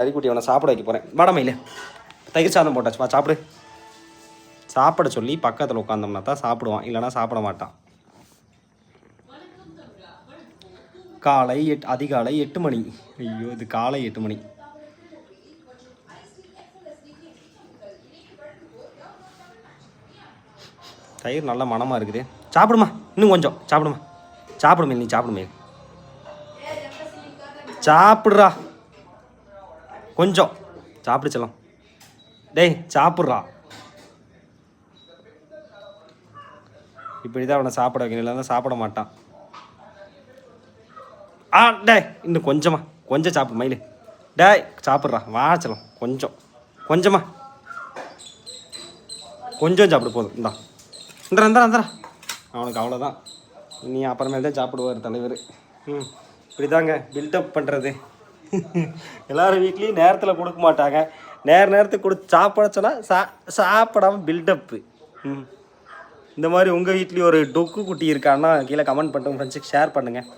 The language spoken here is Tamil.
கறிக்குட்டி அவனை சாப்பிட வைக்க போகிறேன். வடமையில் தயிர் சாதம் போட்டாச்சுப்பா, சாப்பிடு. சாப்பிட சொல்லி பக்கத்தில் உட்காந்தோம்னா தான் சாப்பிடுவான், இல்லைனா சாப்பிட மாட்டான். அதிகாலை 8 மணி. ஐயோ, இது காலை 8 மணி. தயிர் நல்ல மனமாக இருக்குது. சாப்பிடுமா, இன்னும் கொஞ்சம் சாப்பிடுமா. சாப்பிடுமே, நீ சாப்பிடுமே. சாப்பிட்றா, கொஞ்சம் சாப்பிடுச்சலாம். டேய் சாப்பிட்றா. இப்படி தான் அவனை சாப்பிட வைக்கணும், இல்லைன்னா சாப்பிட மாட்டான். டேய் இன்னும் கொஞ்சம் சாப்பிடு மயிலு. டேய் சாப்பிட்றா, வாச்சலாம். கொஞ்சமாக கொஞ்சம் சாப்பிடு, போதும். இந்தா அவனுக்கு அவ்வளோதான். நீ அப்புறமேல் தான் சாப்பிடுவார் தலைவர். இப்படி தாங்க பில்டப் பண்ணுறது. எல்லோரும் வீட்லேயும் நேரத்தில் கொடுக்க மாட்டாங்க. நேரத்துக்கு கொடுத்து சாப்பிட சொன்னால் சாப்பிடாமல் பில்டப்பு. இந்த மாதிரி உங்கள் வீட்லேயும் ஒரு டொக்கு குட்டி இருக்கான்னா கீழே கமெண்ட் பண்ணிட்டு உங்கள் ஃப்ரெண்ட்ஸுக்கு ஷேர் பண்ணுங்கள்.